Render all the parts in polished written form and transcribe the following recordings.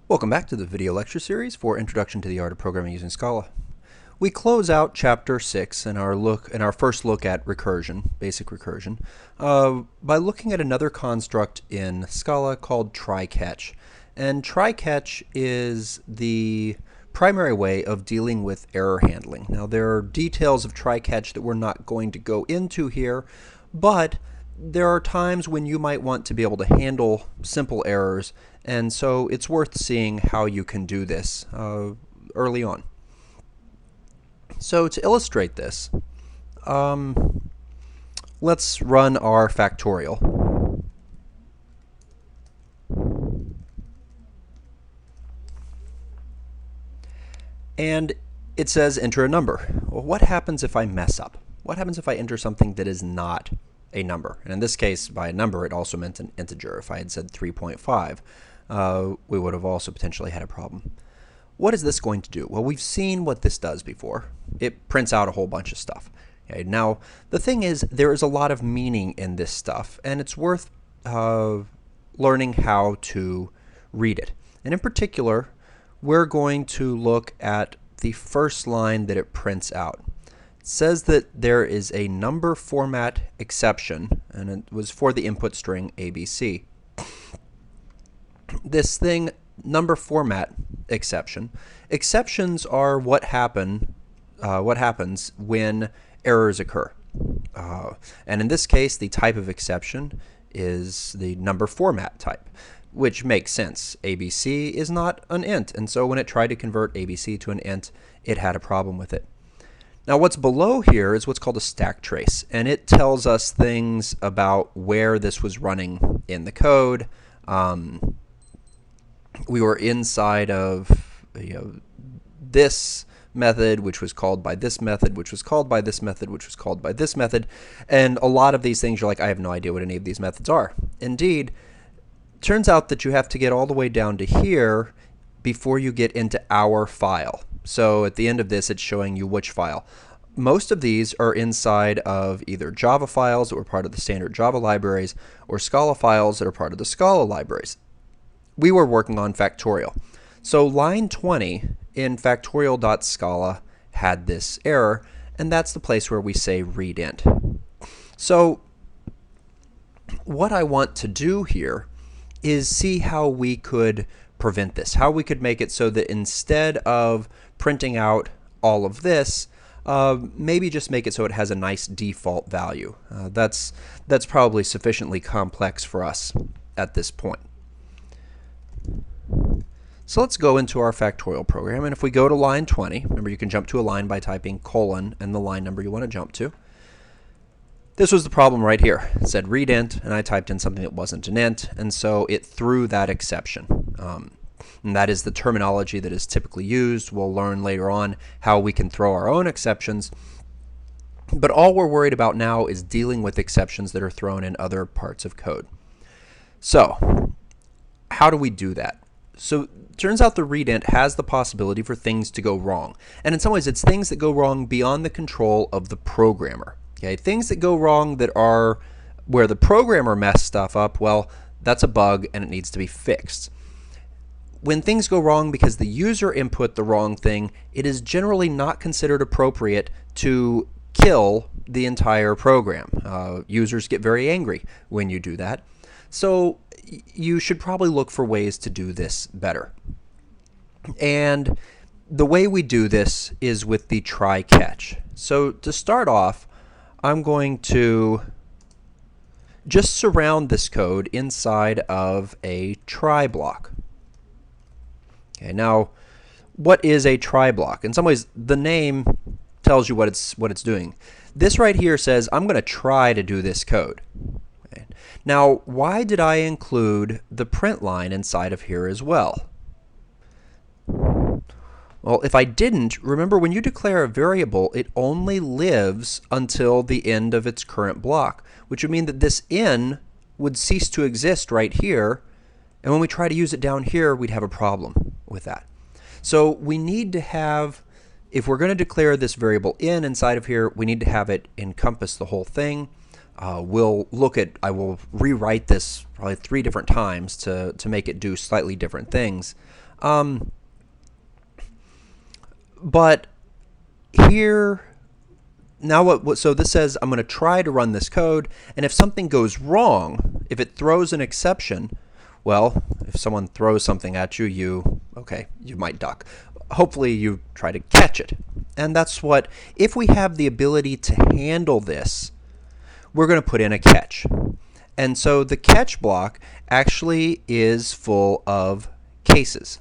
Welcome back to the video lecture series for Introduction to the Art of Programming Using Scala. We close out Chapter 6 in our first look at recursion, basic recursion, by looking at another construct in Scala called trycatch. And trycatch is the primary way of dealing with error handling. Now there are details of trycatch that we're not going to go into here, but there are times when you might want to be able to handle simple errors, and so it's worth seeing how you can do this early on. So to illustrate this, let's run our factorial. And it says enter a number. Well, what happens if I mess up? What happens if I enter something that is not a number? And in this case, by a number, it also meant an integer. If I had said 3.5, we would have also potentially had a problem. What is this going to do? Well, we've seen what this does before. It prints out a whole bunch of stuff. Okay, now, the thing is, there is a lot of meaning in this stuff, and it's worth learning how to read it. And in particular, we're going to look at the first line that it prints out. It says that there is a number format exception, and it was for the input string ABC. This thing, number format exception, exceptions are what happens when errors occur. And in this case, the type of exception is the number format type, which makes sense. ABC is not an int, and so when it tried to convert ABC to an int, it had a problem with it. Now what's below here is what's called a stack trace, and it tells us things about where this was running in the code. We were inside of this method, which was called by this method, which was called by this method, which was called by this method, and a lot of these things you're like, I have no idea what any of these methods are. Indeed, turns out that you have to get all the way down to here before you get into our file. So at the end of this, it's showing you which file. Most of these are inside of either Java files that were part of the standard Java libraries or Scala files that are part of the Scala libraries. We were working on factorial. So line 20 in factorial.scala had this error, and that's the place where we say read int. So what I want to do here is see how we could prevent this, how we could make it so that instead of printing out all of this, maybe just make it so it has a nice default value. That's probably sufficiently complex for us at this point. So let's go into our factorial program, and if we go to line 20, remember you can jump to a line by typing colon and the line number you want to jump to. This was the problem right here. It said read int, and I typed in something that wasn't an int, and so it threw that exception. And that is the terminology that is typically used. We'll learn later on how we can throw our own exceptions. But all we're worried about now is dealing with exceptions that are thrown in other parts of code. So how do we do that? So it turns out the read int has the possibility for things to go wrong. And in some ways, it's things that go wrong beyond the control of the programmer. Okay, things that go wrong that are where the programmer messed stuff up, well, that's a bug and it needs to be fixed. When things go wrong because the user input the wrong thing, it is generally not considered appropriate to kill the entire program. Users get very angry when you do that. So you should probably look for ways to do this better. And the way we do this is with the try-catch. So to start off, I'm going to just surround this code inside of a try block. Okay, now what is a try block? In some ways, the name tells you what it's doing. This right here says I'm going to try to do this code. Okay. Now, why did I include the print line inside of here as well? Well, if I didn't, remember when you declare a variable, it only lives until the end of its current block, which would mean that this in would cease to exist right here, and when we try to use it down here, we'd have a problem with that. So we need to have, if we're going to declare this variable in inside of here, we need to have it encompass the whole thing. I will rewrite this probably 3 different times to make it do slightly different things. But here, now so this says I'm going to try to run this code, and if something goes wrong, if it throws an exception, well, if someone throws something at you, you might duck. Hopefully you try to catch it. And that's what, if we have the ability to handle this, we're going to put in a catch. And so the catch block actually is full of cases.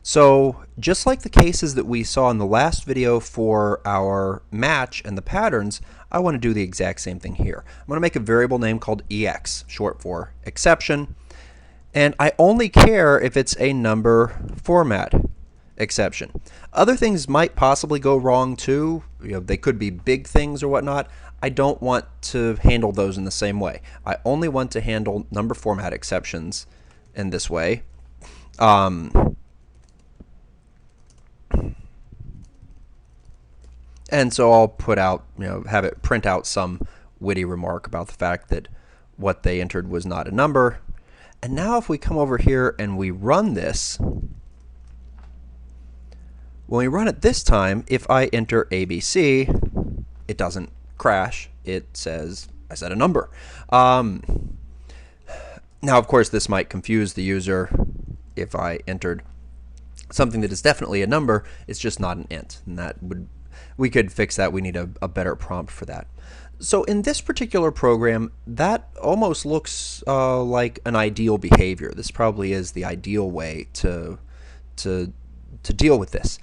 So just like the cases that we saw in the last video for our match and the patterns, I want to do the exact same thing here. I'm going to make a variable name called EX, short for exception, and I only care if it's a number format exception. Other things might possibly go wrong too. They could be big things or whatnot. I don't want to handle those in the same way. I only want to handle number format exceptions in this way. And so I'll put out, have it print out some witty remark about the fact that what they entered was not a number. And now if we come over here and we run this, when we run it this time, if I enter ABC, it doesn't crash. It says I set a number. Now, of course, this might confuse the user. If I entered something that is definitely a number, it's just not an int. And we could fix that. We need a better prompt for that. So in this particular program, that almost looks like an ideal behavior. This probably is the ideal way to deal with this.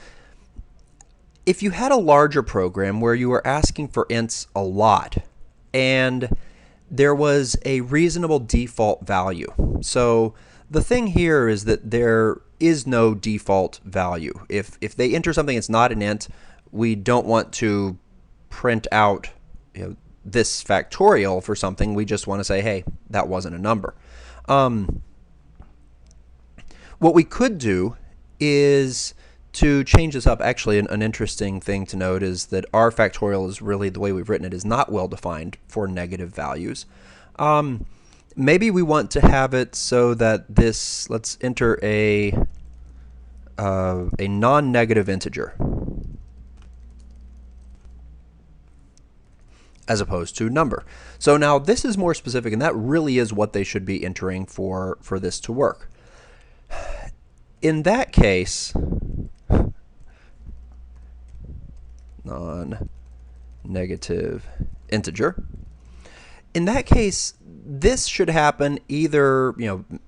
If you had a larger program where you were asking for ints a lot and there was a reasonable default value. So the thing here is that there is no default value. If they enter something that's not an int, we don't want to print out this factorial for something. We just want to say, hey, that wasn't a number. What we could do is to change this up. Actually, an interesting thing to note is that our factorial is really, the way we've written it, is not well defined for negative values. Maybe we want to have it so that this, let's enter a non-negative integer as opposed to number. So now this is more specific, and that really is what they should be entering for this to work. In that case, non-negative integer, in that case, this should happen either,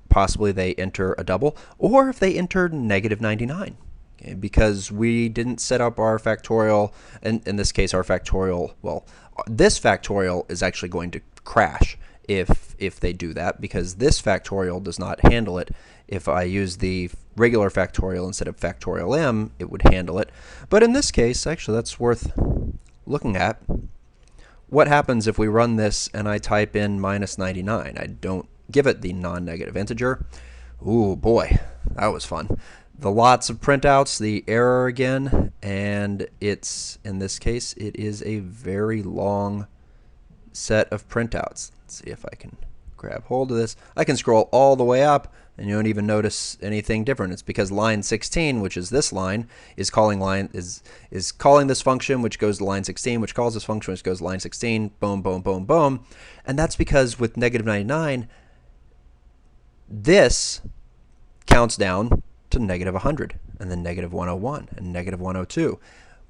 possibly they enter a double, or if they entered negative 99. Okay, because we didn't set up our factorial, and in this case our factorial, well, this factorial is actually going to crash if they do that, because this factorial does not handle it. If I use the regular factorial instead of factorial m, it would handle it. But in this case, actually, that's worth looking at. What happens if we run this and I type in minus 99? I don't give it the non-negative integer. Ooh, boy, that was fun. The lots of printouts, the error again, and it's, in this case, it is a very long set of printouts. Let's see if I can grab hold of this. I can scroll all the way up and you don't even notice anything different. It's because line 16, which is this line, is calling this function, which goes to line 16, which calls this function, which goes to line 16, boom, boom, boom, boom. And that's because with negative 99, this counts down to negative 100, and then negative 101, and negative 102,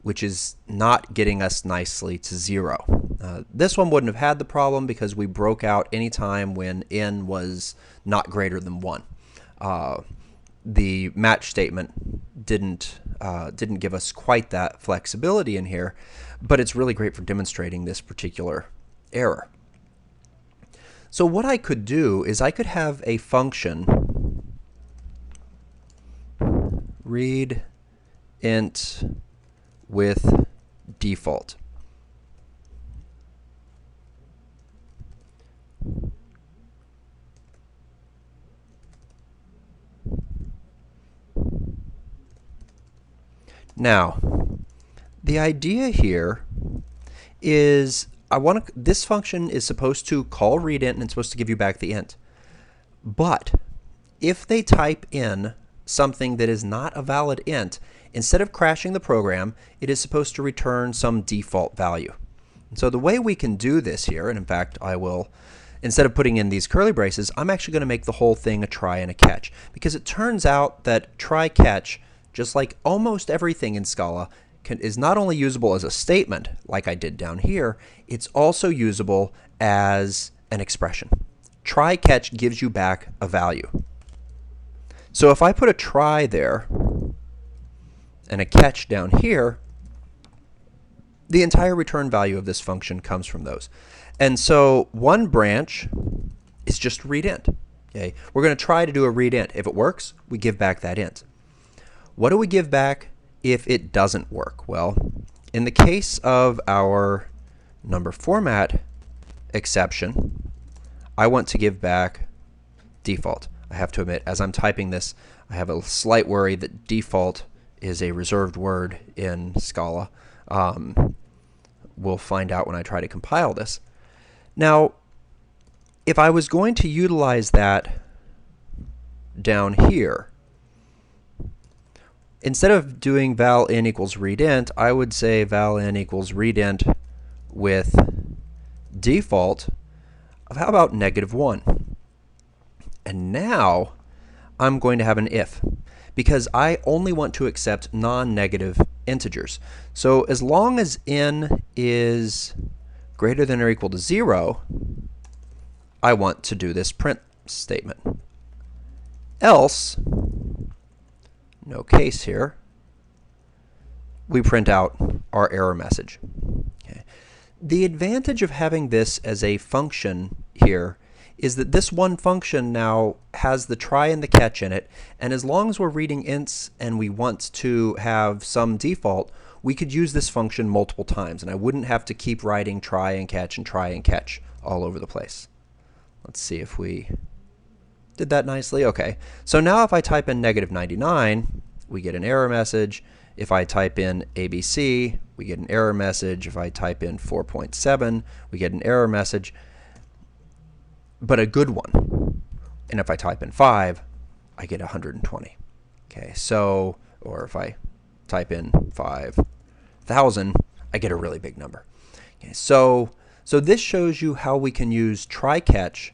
which is not getting us nicely to 0. This one wouldn't have had the problem because we broke out any time when n was not greater than 1. The match statement didn't give us quite that flexibility in here, but it's really great for demonstrating this particular error. So what I could do is I could have a function read int with default. Now, the idea here is this function is supposed to call readInt and it's supposed to give you back the int. But if they type in something that is not a valid int, instead of crashing the program, it is supposed to return some default value. And so the way we can do this here, and in fact I will, instead of putting in these curly braces, I'm actually going to make the whole thing a try and a catch, because it turns out that try-catch, just like almost everything in Scala, is not only usable as a statement, like I did down here, it's also usable as an expression. Try-catch gives you back a value. So if I put a try there and a catch down here, the entire return value of this function comes from those. And so one branch is just read int. Okay? We're going to try to do a read int. If it works, we give back that int. What do we give back if it doesn't work? Well, in the case of our number format exception, I want to give back default. I have to admit, as I'm typing this, I have a slight worry that default is a reserved word in Scala. We'll find out when I try to compile this. Now, if I was going to utilize that down here, instead of doing val in equals read int, I would say val in equals read int with default of how about -1. And now I'm going to have an if, because I only want to accept non-negative integers. So as long as n is greater than or equal to 0, I want to do this print statement. Else, no case here, we print out our error message. Okay. The advantage of having this as a function here is that this one function now has the try and the catch in it, and as long as we're reading ints and we want to have some default, we could use this function multiple times, and I wouldn't have to keep writing try and catch all over the place. Let's see if we did that nicely. Okay, so now if I type in -99, we get an error message. If I type in ABC, we get an error message. If I type in 4.7, we get an error message, but a good one. And if I type in 5, I get 120. Okay, so, or if I type in 5,000, I get a really big number. Okay, so this shows you how we can use try-catch.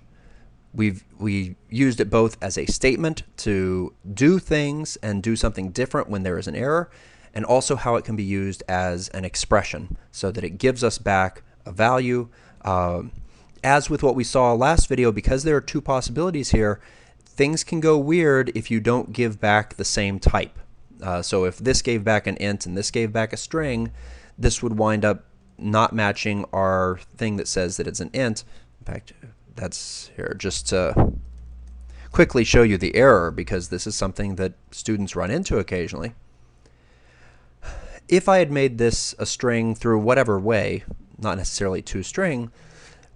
We used it both as a statement to do things and do something different when there is an error, and also how it can be used as an expression so that it gives us back a value. As with what we saw last video, because there are two possibilities here, things can go weird if you don't give back the same type. So if this gave back an int and this gave back a string, this would wind up not matching our thing that says that it's an int. In fact, that's here just to quickly show you the error, because this is something that students run into occasionally. If I had made this a string through whatever way, not necessarily toString,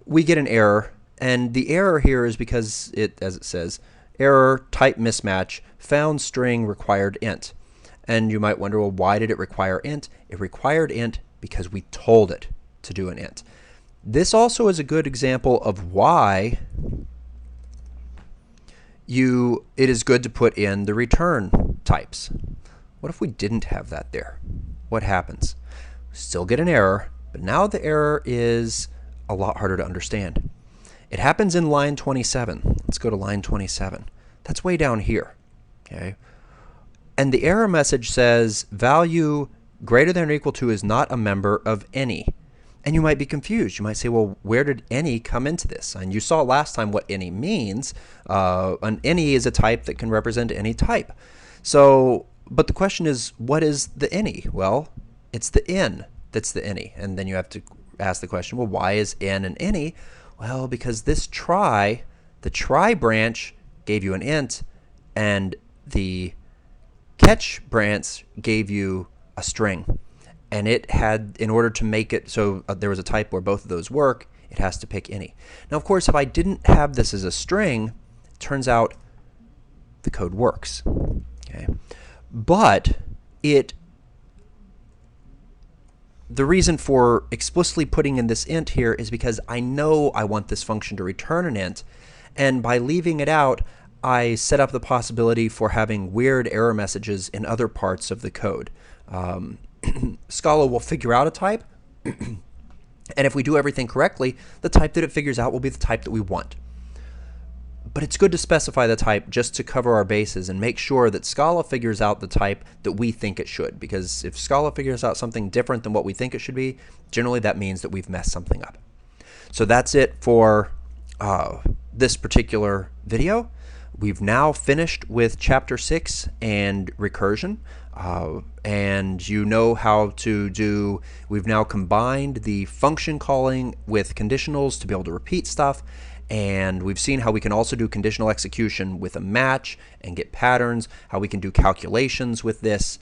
we get an error, and the error here is because it, as it says, error type mismatch, found string required int. And you might wonder, well, why did it require int? It required int because we told it to do an int. This also is a good example of why it is good to put in the return types. What if we didn't have that there? What happens? We still get an error, but now the error is a lot harder to understand. It happens in line 27. Let's go to line 27. That's way down here. Okay. And the error message says value greater than or equal to is not a member of any. And you might be confused. You might say, well, where did any come into this? And you saw last time what any means. An any is a type that can represent any type. So, but the question is, what is the any? Well, it's the n that's the any. And then you have to ask the question, well, why is n an any? Well, because this try, the try branch gave you an int, and the catch branch gave you a string. And it had, in order to make it so there was a type where both of those work, it has to pick any. Now, of course, if I didn't have this as a string, it turns out the code works. Okay, but the reason for explicitly putting in this int here is because I know I want this function to return an int, and by leaving it out, I set up the possibility for having weird error messages in other parts of the code. Scala will figure out a type, and if we do everything correctly, the type that it figures out will be the type that we want. But it's good to specify the type just to cover our bases and make sure that Scala figures out the type that we think it should. Because if Scala figures out something different than what we think it should be, generally that means that we've messed something up. So that's it for this particular video. We've now finished with Chapter 6 and recursion. And you know how to do, we've now combined the function calling with conditionals to be able to repeat stuff. And we've seen how we can also do conditional execution with a match and get patterns, how we can do calculations with this.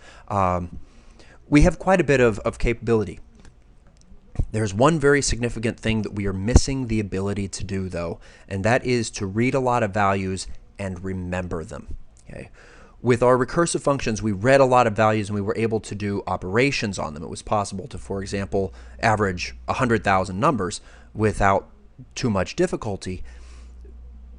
We have quite a bit of capability. There's one very significant thing that we are missing the ability to do, though, and that is to read a lot of values and remember them. Okay? With our recursive functions, we read a lot of values and we were able to do operations on them. It was possible to, for example, average 100,000 numbers without too much difficulty.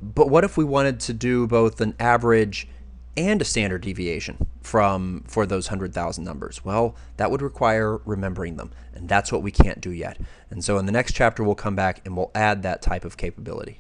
But what if we wanted to do both an average and a standard deviation for those 100,000 numbers? Well, that would require remembering them, and that's what we can't do yet. And so in the next chapter, we'll come back and we'll add that type of capability.